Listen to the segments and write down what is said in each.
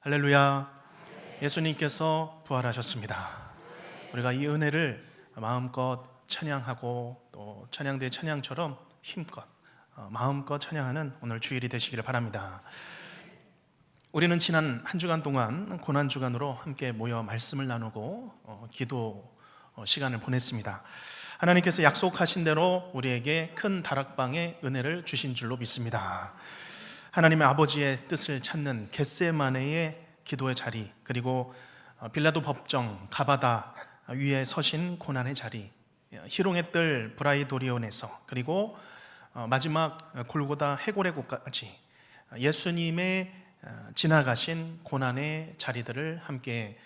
할렐루야. 예수님께서 부활하셨습니다. 우리가 이 은혜를 마음껏 찬양하고 또 찬양대 찬양처럼 힘껏 마음껏 찬양하는 오늘 주일이 되시기를 바랍니다. 우리는 지난 한 주간 동안 고난주간으로 함께 모여 말씀을 나누고 기도 시간을 보냈습니다. 하나님께서 약속하신 대로 우리에게 큰 다락방의 은혜를 주신 줄로 믿습니다. 하나님의 아버지의 뜻을 찾는 겟세마네의 기도의 자리, 그리고 빌라도 법정 가바다 위에 서신 고난의 자리, 희롱의 뜰 브라이도리온에서, 그리고 마지막 골고다 해골의 곳까지 예수님의 지나가신 고난의 자리들을 함께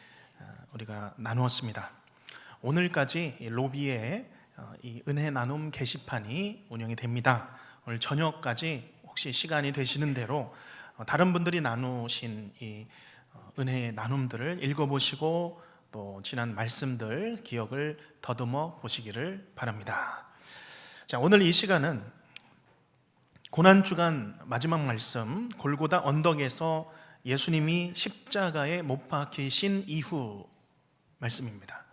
우리가 나누었습니다. 오늘까지 로비에 이 은혜 나눔 게시판이 운영이 됩니다. 오늘 저녁까지 혹시 시간이 되시는 대로 다른 분들이 나누신 이 은혜의 나눔들을 읽어보시고 또 지난 말씀들 기억을 더듬어 보시기를 바랍니다. 자, 오늘 이 시간은 고난주간 마지막 말씀, 골고다 언덕에서 예수님이 십자가에 못 박히신 이후 말씀입니다.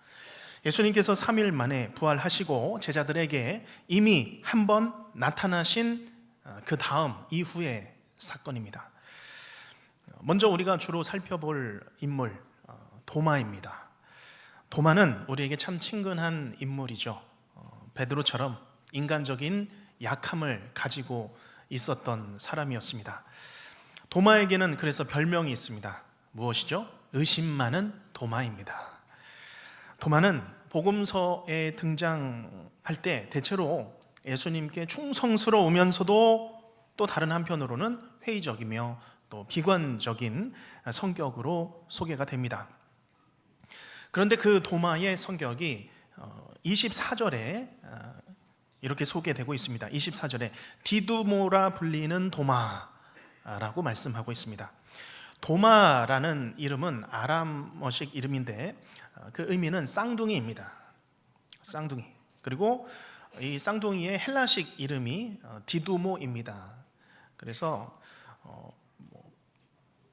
예수님께서 3일 만에 부활하시고 제자들에게 이미 한 번 나타나신 그 다음 이후의 사건입니다. 먼저 우리가 주로 살펴볼 인물, 도마입니다. 도마는 우리에게 참 친근한 인물이죠. 베드로처럼 인간적인 약함을 가지고 있었던 사람이었습니다. 도마에게는 그래서 별명이 있습니다. 무엇이죠? 의심 많은 도마입니다. 도마는 복음서에 등장할 때 대체로 예수님께 충성스러우면서도 또 다른 한편으로는 회의적이며 또 비관적인 성격으로 소개가 됩니다. 그런데 그 도마의 성격이 24절에 이렇게 소개되고 있습니다. 24절에 디두모라 불리는 도마라고 말씀하고 있습니다. 도마라는 이름은 아람어식 이름인데 그 의미는 쌍둥이입니다. 쌍둥이. 그리고 이 쌍둥이의 헬라식 이름이 디두모입니다. 그래서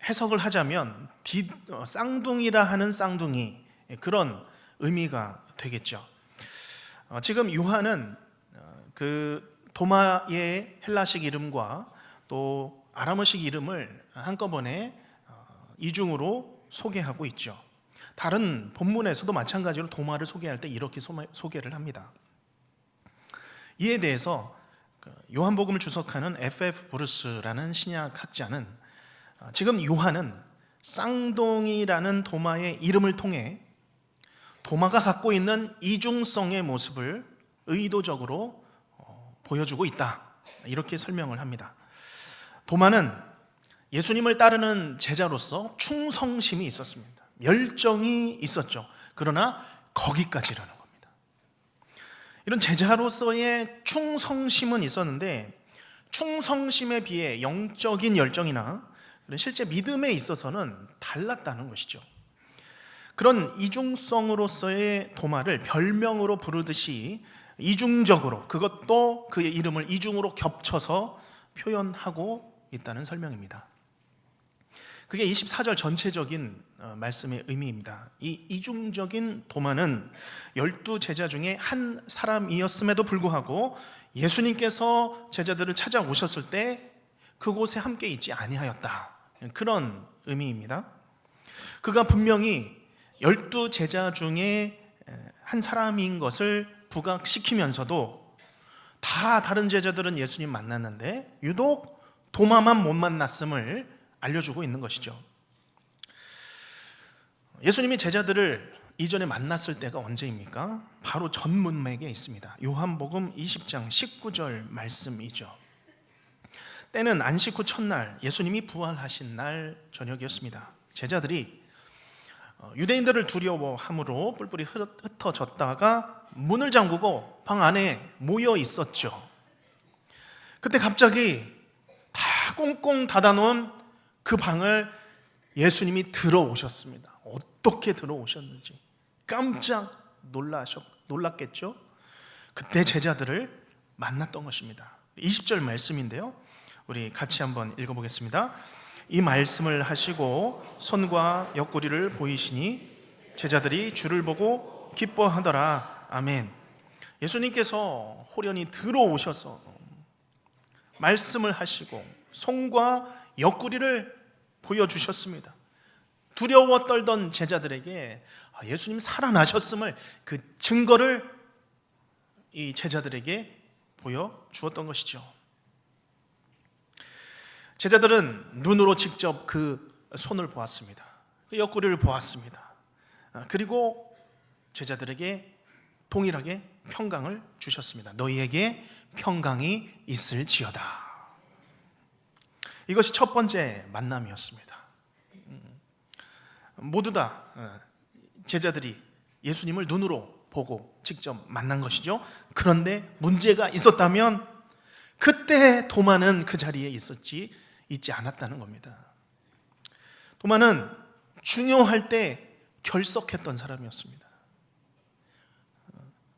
해석을 하자면 쌍둥이라 하는 쌍둥이, 그런 의미가 되겠죠. 지금 요한은 그 도마의 헬라식 이름과 또 아람어식 이름을 한꺼번에 이중으로 소개하고 있죠. 다른 본문에서도 마찬가지로 도마를 소개할 때 이렇게 소개를 합니다. 이에 대해서 요한복음을 주석하는 F.F. 브루스라는 신약학자는 지금 요한은 쌍둥이라는 도마의 이름을 통해 도마가 갖고 있는 이중성의 모습을 의도적으로 보여주고 있다, 이렇게 설명을 합니다. 도마는 예수님을 따르는 제자로서 충성심이 있었습니다. 열정이 있었죠. 그러나 거기까지라는 겁니다. 이런 제자로서의 충성심은 있었는데 충성심에 비해 영적인 열정이나 실제 믿음에 있어서는 달랐다는 것이죠. 그런 이중성으로서의 도마를 별명으로 부르듯이 이중적으로, 그것도 그의 이름을 이중으로 겹쳐서 표현하고 있다는 설명입니다. 그게 24절 전체적인 말씀의 의미입니다. 이 이중적인 도마는 12제자 중에 한 사람이었음에도 불구하고 예수님께서 제자들을 찾아오셨을 때 그곳에 함께 있지 아니하였다, 그런 의미입니다. 그가 분명히 12제자 중에 한 사람인 것을 부각시키면서도 다 다른 제자들은 예수님 만났는데 유독 도마만 못 만났음을 알려주고 있는 것이죠. 예수님이 제자들을 이전에 만났을 때가 언제입니까? 바로 전문맥에 있습니다. 요한복음 20장 19절 말씀이죠. 때는 안식 후 첫날, 예수님이 부활하신 날 저녁이었습니다. 제자들이 유대인들을 두려워함으로 뿔뿔이 흩어졌다가 문을 잠그고 방 안에 모여 있었죠. 그때 갑자기 다 꽁꽁 닫아놓은 그 방을 예수님이 들어오셨습니다. 어떻게 들어오셨는지 깜짝 놀랐겠죠. 그때 제자들을 만났던 것입니다. 20절 말씀인데요, 우리 같이 한번 읽어보겠습니다. 이 말씀을 하시고 손과 옆구리를 보이시니 제자들이 주를 보고 기뻐하더라. 아멘. 예수님께서 호련히 들어오셔서 말씀을 하시고 손과 옆구리를 보여주셨습니다. 두려워 떨던 제자들에게 예수님 살아나셨음을 그 증거를 이 제자들에게 보여주었던 것이죠. 제자들은 눈으로 직접 그 손을 보았습니다. 그 옆구리를 보았습니다. 그리고 제자들에게 동일하게 평강을 주셨습니다. 너희에게 평강이 있을지어다. 이것이 첫 번째 만남이었습니다. 모두 다 제자들이 예수님을 눈으로 보고 직접 만난 것이죠. 그런데 문제가 있었다면 그때 도마는 그 자리에 있지 않았다는 겁니다. 도마는 중요할 때 결석했던 사람이었습니다.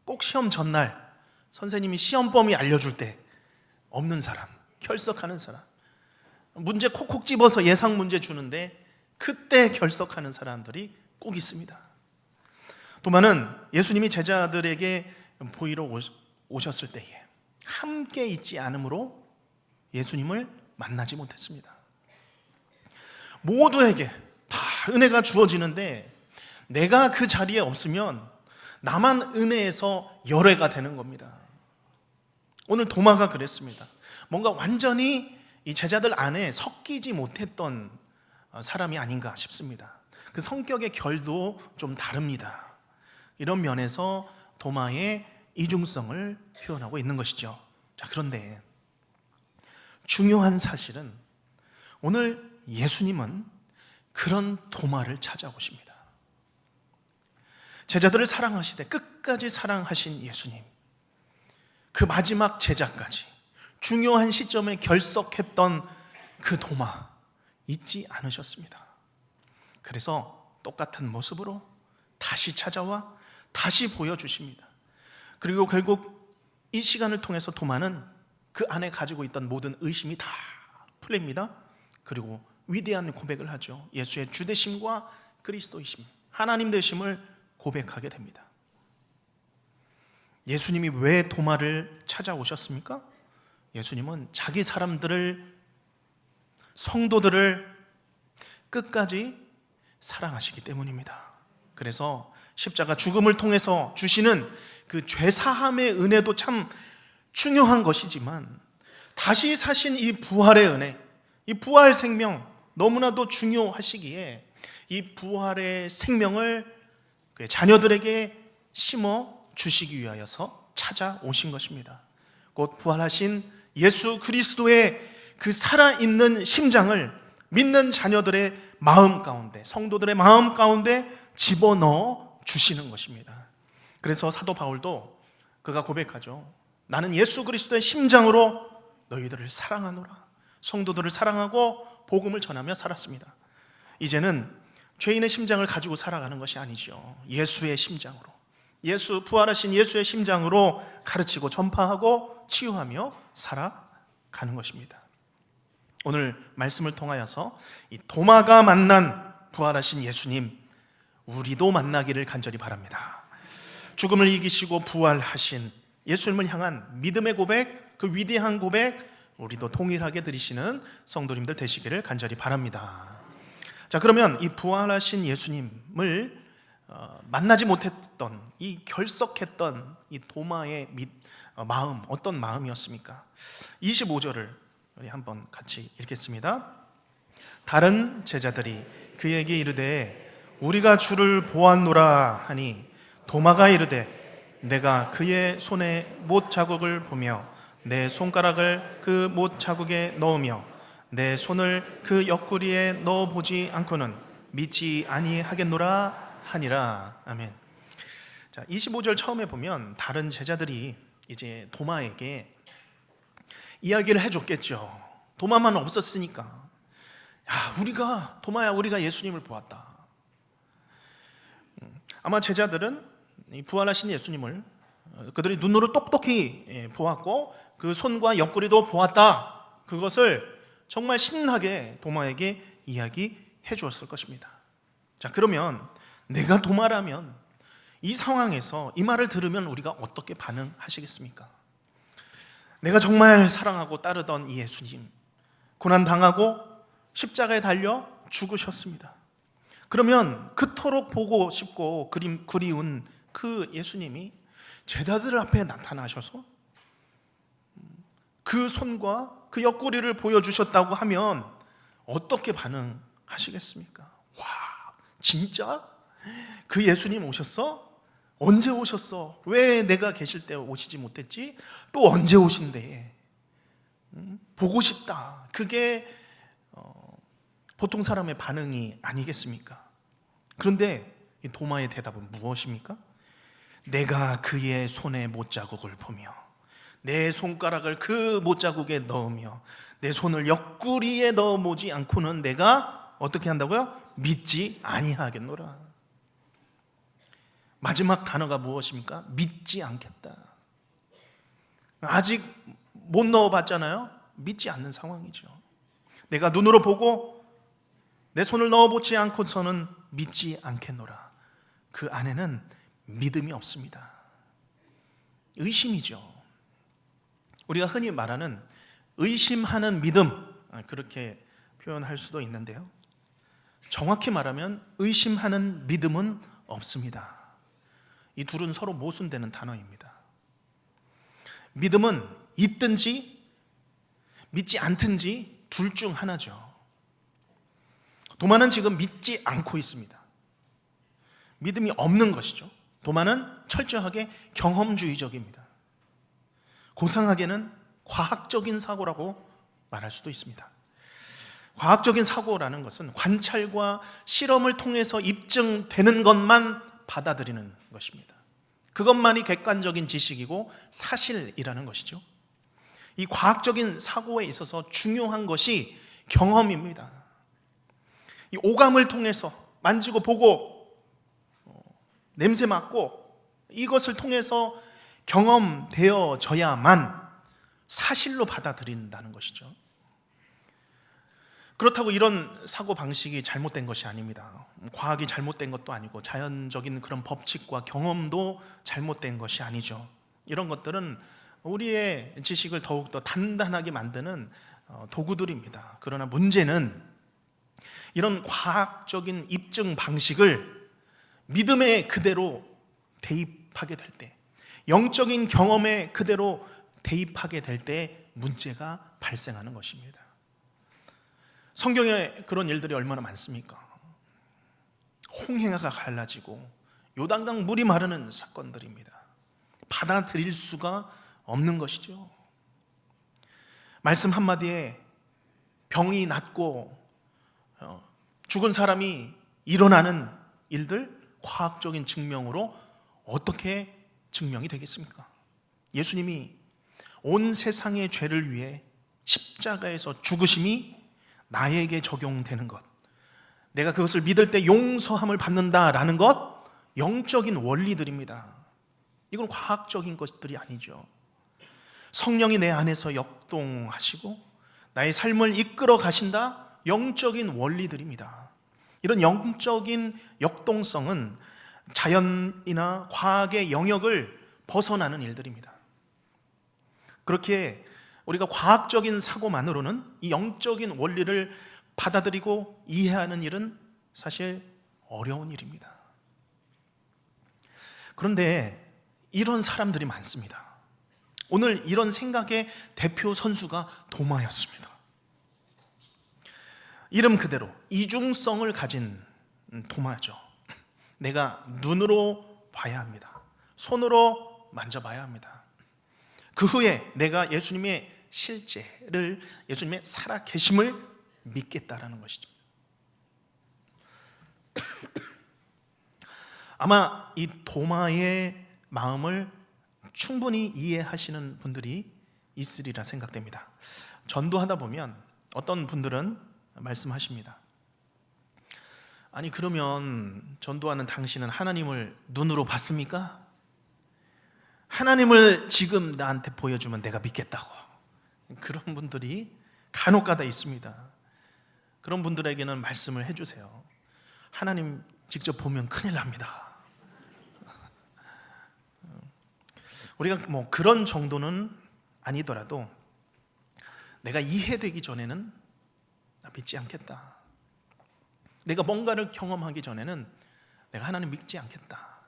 꼭 시험 전날 선생님이 시험범위 알려줄 때 없는 사람, 결석하는 사람, 문제 콕콕 집어서 예상 문제 주는데 그때 결석하는 사람들이 꼭 있습니다. 도마는 예수님이 제자들에게 보이러 오셨을 때에 함께 있지 않으므로 예수님을 만나지 못했습니다. 모두에게 다 은혜가 주어지는데 내가 그 자리에 없으면 나만 은혜에서 열애가 되는 겁니다. 오늘 도마가 그랬습니다. 뭔가 완전히 이 제자들 안에 섞이지 못했던 사람이 아닌가 싶습니다. 그 성격의 결도 좀 다릅니다. 이런 면에서 도마의 이중성을 표현하고 있는 것이죠. 자, 그런데 중요한 사실은 오늘 예수님은 그런 도마를 찾아오십니다. 제자들을 사랑하시되 끝까지 사랑하신 예수님, 그 마지막 제자까지 중요한 시점에 결석했던 그 도마 잊지 않으셨습니다. 그래서 똑같은 모습으로 다시 찾아와 다시 보여주십니다. 그리고 결국 이 시간을 통해서 도마는 그 안에 가지고 있던 모든 의심이 다 풀립니다. 그리고 위대한 고백을 하죠. 예수의 주되심과 그리스도이심, 하나님 되심을 고백하게 됩니다. 예수님이 왜 도마를 찾아오셨습니까? 예수님은 자기 사람들을, 성도들을 끝까지 사랑하시기 때문입니다. 그래서 십자가 죽음을 통해서 주시는 그 죄사함의 은혜도 참 중요한 것이지만 다시 사신 이 부활의 은혜, 이 부활 생명 너무나도 중요하시기에 이 부활의 생명을 그 자녀들에게 심어 주시기 위하여서 찾아오신 것입니다. 곧 부활하신 예수 그리스도의 그 살아있는 심장을 믿는 자녀들의 마음 가운데, 성도들의 마음 가운데 집어넣어 주시는 것입니다. 그래서 사도 바울도 그가 고백하죠. 나는 예수 그리스도의 심장으로 너희들을 사랑하노라. 성도들을 사랑하고 복음을 전하며 살았습니다. 이제는 죄인의 심장을 가지고 살아가는 것이 아니죠. 예수의 심장으로, 부활하신 예수의 심장으로 가르치고 전파하고 치유하며 살아가는 것입니다. 오늘 말씀을 통하여서 이 도마가 만난 부활하신 예수님, 우리도 만나기를 간절히 바랍니다. 죽음을 이기시고 부활하신 예수님을 향한 믿음의 고백, 그 위대한 고백, 우리도 동일하게 드리시는 성도님들 되시기를 간절히 바랍니다. 자, 그러면 이 부활하신 예수님을 만나지 못했던, 이 결석했던 이 도마의 마음, 어떤 마음이었습니까? 25절을 우리 한번 같이 읽겠습니다. 다른 제자들이 그에게 이르되 우리가 주를 보았노라 하니 도마가 이르되 내가 그의 손에 못 자국을 보며 내 손가락을 그 못 자국에 넣으며 내 손을 그 옆구리에 넣어보지 않고는 믿지 아니하겠노라 하니라. 아멘. 자, 25절 처음에 보면 다른 제자들이 이제 도마에게 이야기를 해줬겠죠. 도마만 없었으니까. 야, 도마야, 우리가 예수님을 보았다. 아마 제자들은 이 부활하신 예수님을 그들이 눈으로 똑똑히 보았고 그 손과 옆구리도 보았다. 그것을 정말 신나게 도마에게 이야기해 주었을 것입니다. 자, 그러면 내가 도마라면 이 상황에서 이 말을 들으면 우리가 어떻게 반응하시겠습니까? 내가 정말 사랑하고 따르던 이 예수님, 고난당하고 십자가에 달려 죽으셨습니다. 그러면 그토록 보고 싶고 그리운 그 예수님이 제자들 앞에 나타나셔서 그 손과 그 옆구리를 보여주셨다고 하면 어떻게 반응하시겠습니까? 와, 진짜? 그 예수님 오셨어? 언제 오셨어? 왜 내가 계실 때 오시지 못했지? 또 언제 오신대? 보고 싶다. 그게 보통 사람의 반응이 아니겠습니까? 그런데 이 도마의 대답은 무엇입니까? 내가 그의 손의 못자국을 보며 내 손가락을 그 못자국에 넣으며 내 손을 옆구리에 넣어보지 않고는 내가 어떻게 한다고요? 믿지 아니하겠노라. 마지막 단어가 무엇입니까? 믿지 않겠다. 아직 못 넣어봤잖아요. 믿지 않는 상황이죠. 내가 눈으로 보고 내 손을 넣어보지 않고서는 믿지 않겠노라. 그 안에는 믿음이 없습니다. 의심이죠. 우리가 흔히 말하는 의심하는 믿음, 그렇게 표현할 수도 있는데요, 정확히 말하면 의심하는 믿음은 없습니다. 이 둘은 서로 모순되는 단어입니다. 믿음은 있든지 믿지 않든지 둘 중 하나죠. 도마는 지금 믿지 않고 있습니다. 믿음이 없는 것이죠. 도마는 철저하게 경험주의적입니다. 고상하게는 과학적인 사고라고 말할 수도 있습니다. 과학적인 사고라는 것은 관찰과 실험을 통해서 입증되는 것만 받아들이는 것입니다. 그것만이 객관적인 지식이고 사실이라는 것이죠. 이 과학적인 사고에 있어서 중요한 것이 경험입니다. 이 오감을 통해서 만지고 보고 냄새 맡고 이것을 통해서 경험되어져야만 사실로 받아들인다는 것이죠. 그렇다고 이런 사고방식이 잘못된 것이 아닙니다. 과학이 잘못된 것도 아니고 자연적인 그런 법칙과 경험도 잘못된 것이 아니죠. 이런 것들은 우리의 지식을 더욱더 단단하게 만드는 도구들입니다. 그러나 문제는 이런 과학적인 입증 방식을 믿음에 그대로 대입하게 될 때, 영적인 경험에 그대로 대입하게 될 때 문제가 발생하는 것입니다. 성경에 그런 일들이 얼마나 많습니까? 홍해가 갈라지고 요단강 물이 마르는 사건들입니다. 받아들일 수가 없는 것이죠. 말씀 한마디에 병이 낫고 죽은 사람이 일어나는 일들, 과학적인 증명으로 어떻게 증명이 되겠습니까? 예수님이 온 세상의 죄를 위해 십자가에서 죽으심이 나에게 적용되는 것, 내가 그것을 믿을 때 용서함을 받는다라는 것, 영적인 원리들입니다. 이건 과학적인 것들이 아니죠. 성령이 내 안에서 역동하시고 나의 삶을 이끌어 가신다, 영적인 원리들입니다. 이런 영적인 역동성은 자연이나 과학의 영역을 벗어나는 일들입니다. 그렇게 우리가 과학적인 사고만으로는 이 영적인 원리를 받아들이고 이해하는 일은 사실 어려운 일입니다. 그런데 이런 사람들이 많습니다. 오늘 이런 생각의 대표 선수가 도마였습니다. 이름 그대로 이중성을 가진 도마죠. 내가 눈으로 봐야 합니다. 손으로 만져봐야 합니다. 그 후에 내가 예수님의 실제를, 예수님의 살아계심을 믿겠다라는 것이죠. 아마 이 도마의 마음을 충분히 이해하시는 분들이 있으리라 생각됩니다. 전도하다 보면 어떤 분들은 말씀하십니다. 아니, 그러면 전도하는 당신은 하나님을 눈으로 봤습니까? 하나님을 지금 나한테 보여주면 내가 믿겠다고. 그런 분들이 간혹가다 있습니다. 그런 분들에게는 말씀을 해주세요. 하나님 직접 보면 큰일 납니다. 우리가 뭐 그런 정도는 아니더라도 내가 이해되기 전에는 나 믿지 않겠다. 내가 뭔가를 경험하기 전에는 내가 하나님 믿지 않겠다.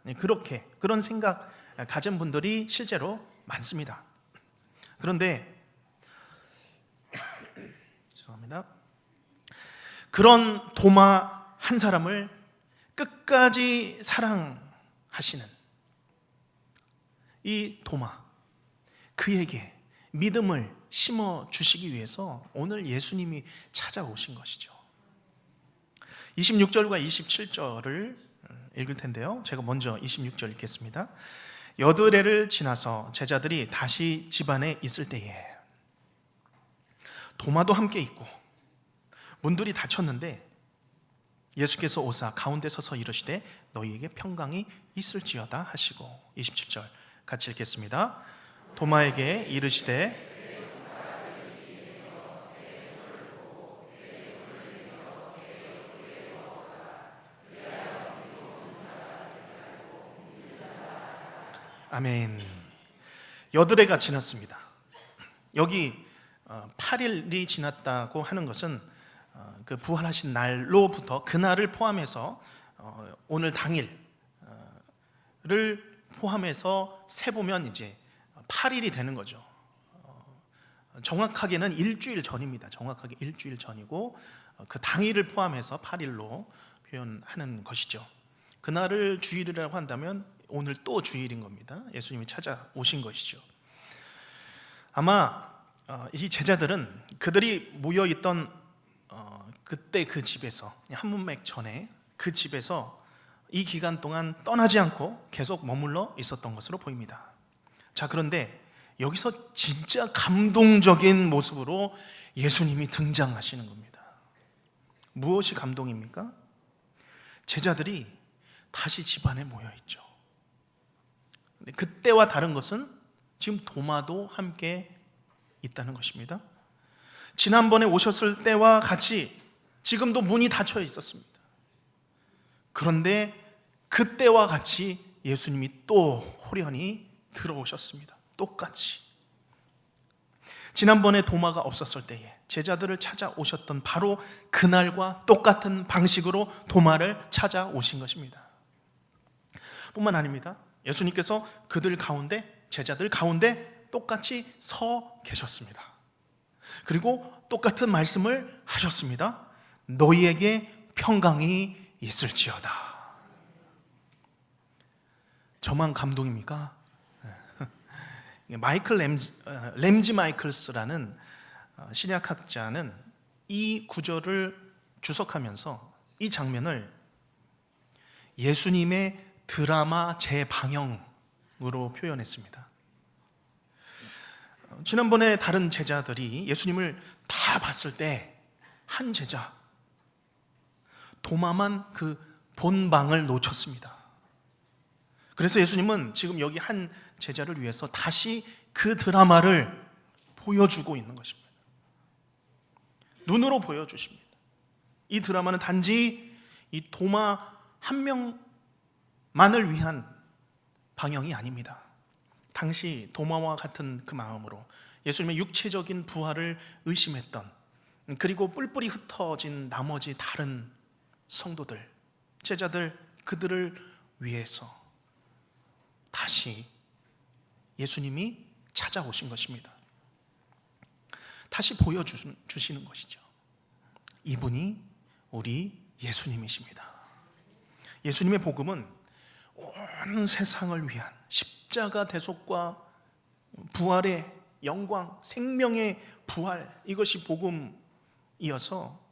그런 생각 가진 분들이 실제로 많습니다. 그런데 죄송합니다. 그런 도마 한 사람을 끝까지 사랑하시는 이 도마, 그에게 믿음을 심어 주시기 위해서 오늘 예수님이 찾아오신 것이죠. 26절과 27절을 읽을 텐데요. 제가 먼저 26절 읽겠습니다. 여드레를 지나서 제자들이 다시 집안에 있을 때에 도마도 함께 있고 문들이 닫혔는데 예수께서 오사 가운데 서서 이르시되 너희에게 평강이 있을지어다 하시고 27절 같이 읽겠습니다. 도마에게 이르시되 아멘. 여드레가 지났습니다. 여기 8일이 지났다고 하는 것은 그 부활하신 날로부터 그날을 포함해서 오늘 당일을 포함해서 세보면 이제 8일이 되는 거죠. 정확하게는 일주일 전입니다. 정확하게 일주일 전이고 그 당일을 포함해서 8일로 표현하는 것이죠. 그날을 주일이라고 한다면 오늘 또 주일인 겁니다. 예수님이 찾아오신 것이죠. 아마 이 제자들은 그들이 모여있던 그때 그 집에서 한 문맥 전에 그 집에서 이 기간 동안 떠나지 않고 계속 머물러 있었던 것으로 보입니다. 자, 그런데 여기서 진짜 감동적인 모습으로 예수님이 등장하시는 겁니다. 무엇이 감동입니까? 제자들이 다시 집안에 모여있죠. 그때와 다른 것은 지금 도마도 함께 있다는 것입니다. 지난번에 오셨을 때와 같이 지금도 문이 닫혀 있었습니다. 그런데 그때와 같이 예수님이 또 호련히 들어오셨습니다. 똑같이. 지난번에 도마가 없었을 때에 제자들을 찾아오셨던 바로 그날과 똑같은 방식으로 도마를 찾아오신 것입니다. 뿐만 아닙니다. 예수님께서 그들 가운데, 제자들 가운데 똑같이 서 계셨습니다. 그리고 똑같은 말씀을 하셨습니다. 너희에게 평강이 있을지어다. 저만 감동입니까? 램지 마이클스라는 신약학자는 이 구절을 주석하면서 이 장면을 예수님의 드라마 재방영으로 표현했습니다. 지난번에 다른 제자들이 예수님을 다 봤을 때 한 제자 도마만 그 본방을 놓쳤습니다. 그래서 예수님은 지금 여기 한 제자를 위해서 다시 그 드라마를 보여주고 있는 것입니다. 눈으로 보여주십니다. 이 드라마는 단지 이 도마 한 명만을 위한 방영이 아닙니다. 당시 도마와 같은 그 마음으로 예수님의 육체적인 부활을 의심했던, 그리고 뿔뿔이 흩어진 나머지 다른 성도들, 제자들, 그들을 위해서 다시 예수님이 찾아오신 것입니다. 다시 보여주시는 것이죠. 이분이 우리 예수님이십니다. 예수님의 복음은 온 세상을 위한 십자가 대속과 부활의 영광, 생명의 부활, 이것이 복음이어서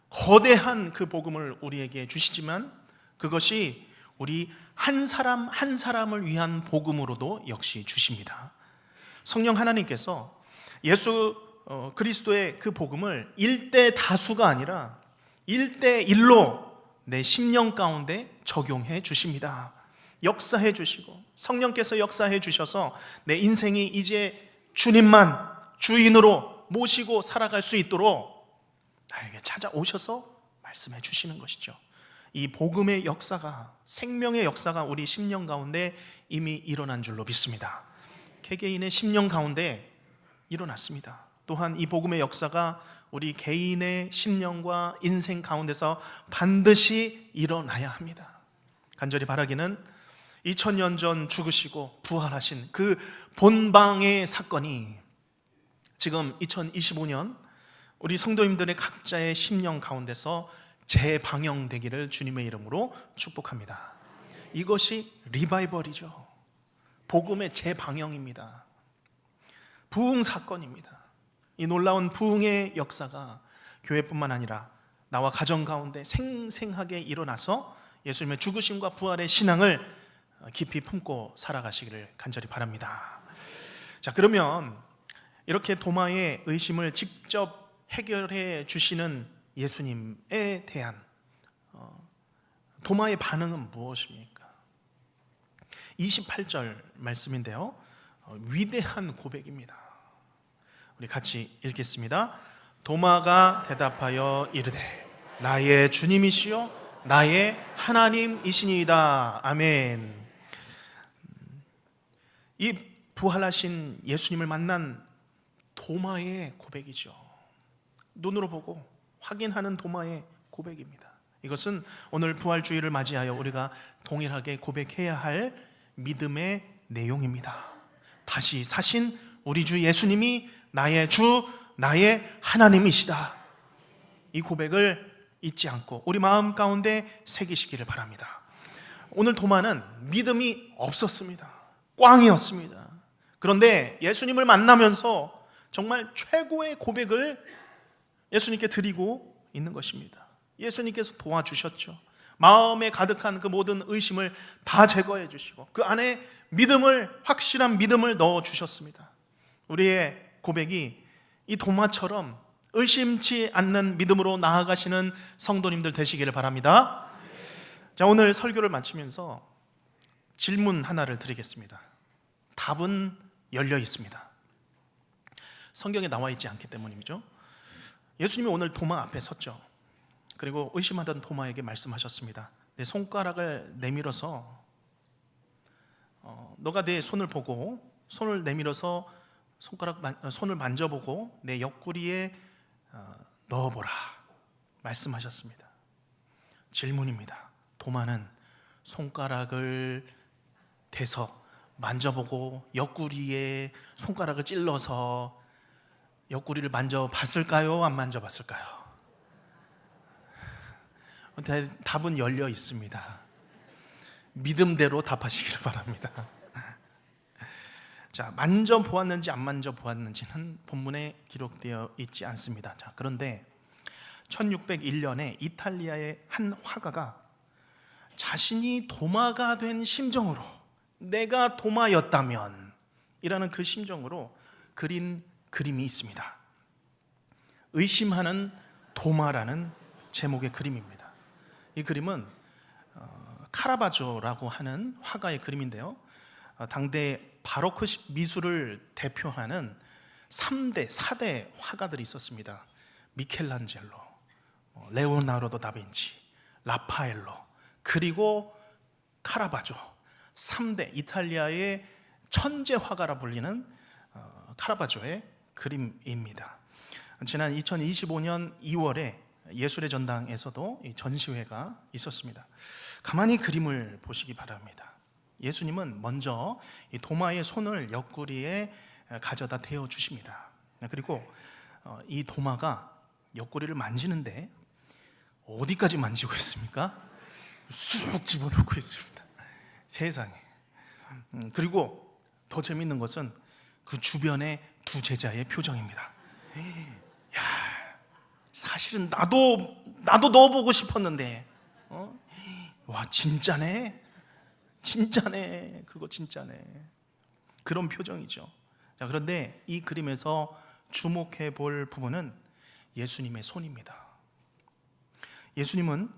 거대한 그 복음을 우리에게 주시지만 그것이 우리 한 사람 한 사람을 위한 복음으로도 역시 주십니다. 성령 하나님께서 예수 그리스도의 그 복음을 1대 다수가 아니라 1대 1로 내 심령 가운데 적용해 주십니다. 역사해 주시고 성령께서 역사해 주셔서 내 인생이 이제 주님만 주인으로 믿음으로 모시고 살아갈 수 있도록 나에게 찾아오셔서 말씀해 주시는 것이죠. 이 복음의 역사가, 생명의 역사가 우리 심령 가운데 이미 일어난 줄로 믿습니다. 개개인의 심령 가운데 일어났습니다. 또한 이 복음의 역사가 우리 개인의 심령과 인생 가운데서 반드시 일어나야 합니다. 간절히 바라기는 2000년 전 죽으시고 부활하신 그 본방의 사건이 지금 2025년 우리 성도님들의 각자의 심령 가운데서 재방영되기를 주님의 이름으로 축복합니다. 이것이 리바이벌이죠. 복음의 재방영입니다. 부흥 사건입니다. 이 놀라운 부흥의 역사가 교회뿐만 아니라 나와 가정 가운데 생생하게 일어나서 예수님의 죽으심과 부활의 신앙을 깊이 품고 살아가시기를 간절히 바랍니다. 자, 그러면 이렇게 도마의 의심을 직접 해결해 주시는 예수님에 대한 도마의 반응은 무엇입니까? 28절 말씀인데요, 위대한 고백입니다. 우리 같이 읽겠습니다. 도마가 대답하여 이르되 나의 주님이시요 나의 하나님이시니이다. 아멘. 이 부활하신 예수님을 만난 도마의 고백이죠. 눈으로 보고 확인하는 도마의 고백입니다. 이것은 오늘 부활주의를 맞이하여 우리가 동일하게 고백해야 할 믿음의 내용입니다. 다시 사신 우리 주 예수님이 나의 주, 나의 하나님이시다. 이 고백을 잊지 않고 우리 마음 가운데 새기시기를 바랍니다. 오늘 도마는 믿음이 없었습니다. 꽝이었습니다. 그런데 예수님을 만나면서 정말 최고의 고백을 예수님께 드리고 있는 것입니다. 예수님께서 도와주셨죠. 마음에 가득한 그 모든 의심을 다 제거해 주시고 그 안에 믿음을, 확실한 믿음을 넣어 주셨습니다. 우리의 고백이 이 도마처럼 의심치 않는 믿음으로 나아가시는 성도님들 되시기를 바랍니다. 자, 오늘 설교를 마치면서 질문 하나를 드리겠습니다. 답은 열려 있습니다. 성경에 나와 있지 않기 때문이죠. 예수님이 오늘 도마 앞에 섰죠. 그리고 의심하던 도마에게 말씀하셨습니다. 내 손가락을 내밀어서 너가 내 손을 보고 손을 내밀어서 손을 만져보고 내 옆구리에 넣어보라 말씀하셨습니다. 질문입니다. 도마는 손가락을 대서 만져보고 옆구리에 손가락을 찔러서 옆구리를 만져봤을까요? 안 만져봤을까요? 답은 열려 있습니다. 믿음대로 답하시기를 바랍니다. 자, 만져보았는지 안 만져보았는지는 본문에 기록되어 있지 않습니다. 자, 그런데 1601년에 이탈리아의 한 화가가 자신이 도마가 된 심정으로, 내가 도마였다면 이라는 그 심정으로 그린 그림이 있습니다. 의심하는 도마라는 제목의 그림입니다. 이 그림은 카라바조라고 하는 화가의 그림인데요, 당대 바로크 미술을 대표하는 3대, 4대 화가들이 있었습니다. 미켈란젤로, 레오나르도 다빈치, 라파엘로, 그리고 카라바조. 3대 이탈리아의 천재 화가라 불리는 카라바조의 그림입니다. 지난 2025년 2월에 예술의 전당에서도 이 전시회가 있었습니다. 가만히 그림을 보시기 바랍니다. 예수님은 먼저 이 도마의 손을 옆구리에 가져다 대어 주십니다. 그리고 이 도마가 옆구리를 만지는데 어디까지 만지고 있습니까? 쑥 집어넣고 있습니다. 세상에. 그리고 더 재밌는 것은 그 주변의 두 제자의 표정입니다. 야, 사실은 나도 넣어보고 싶었는데, 와, 진짜네, 그거 진짜네. 그런 표정이죠. 자, 그런데 이 그림에서 주목해 볼 부분은 예수님의 손입니다. 예수님은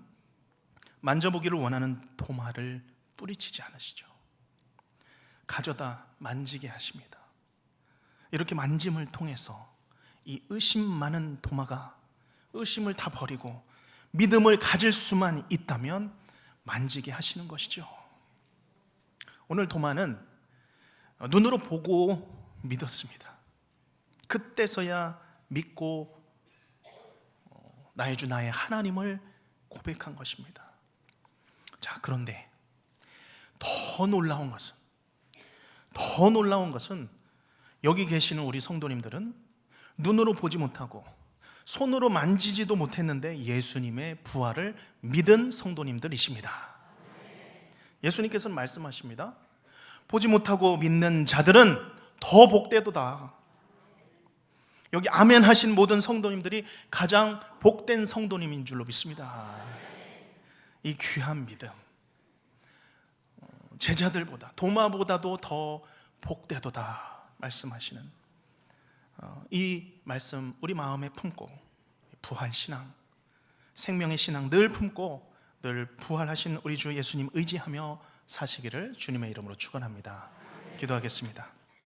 만져보기를 원하는 도마를 뿌리치지 않으시죠. 가져다 만지게 하십니다. 이렇게 만짐을 통해서 이 의심 많은 도마가 의심을 다 버리고 믿음을 가질 수만 있다면 만지게 하시는 것이죠. 오늘 도마는 눈으로 보고 믿었습니다. 그때서야 믿고 나의 주 나의 하나님을 고백한 것입니다. 자, 그런데 더 놀라운 것은 여기 계시는 우리 성도님들은 눈으로 보지 못하고 손으로 만지지도 못했는데 예수님의 부활을 믿은 성도님들이십니다. 예수님께서는 말씀하십니다. 보지 못하고 믿는 자들은 더 복되도다. 여기 아멘 하신 모든 성도님들이 가장 복된 성도님인 줄로 믿습니다. 이 귀한 믿음, 제자들보다 도마보다도 더 복되도다 말씀하시는 이 말씀 우리 마음에 품고 부활 신앙, 생명의 신앙 늘 품고 늘 부활하신 우리 주 예수님 의지하며 사시기를 주님의 이름으로 축원합니다. 기도하겠습니다.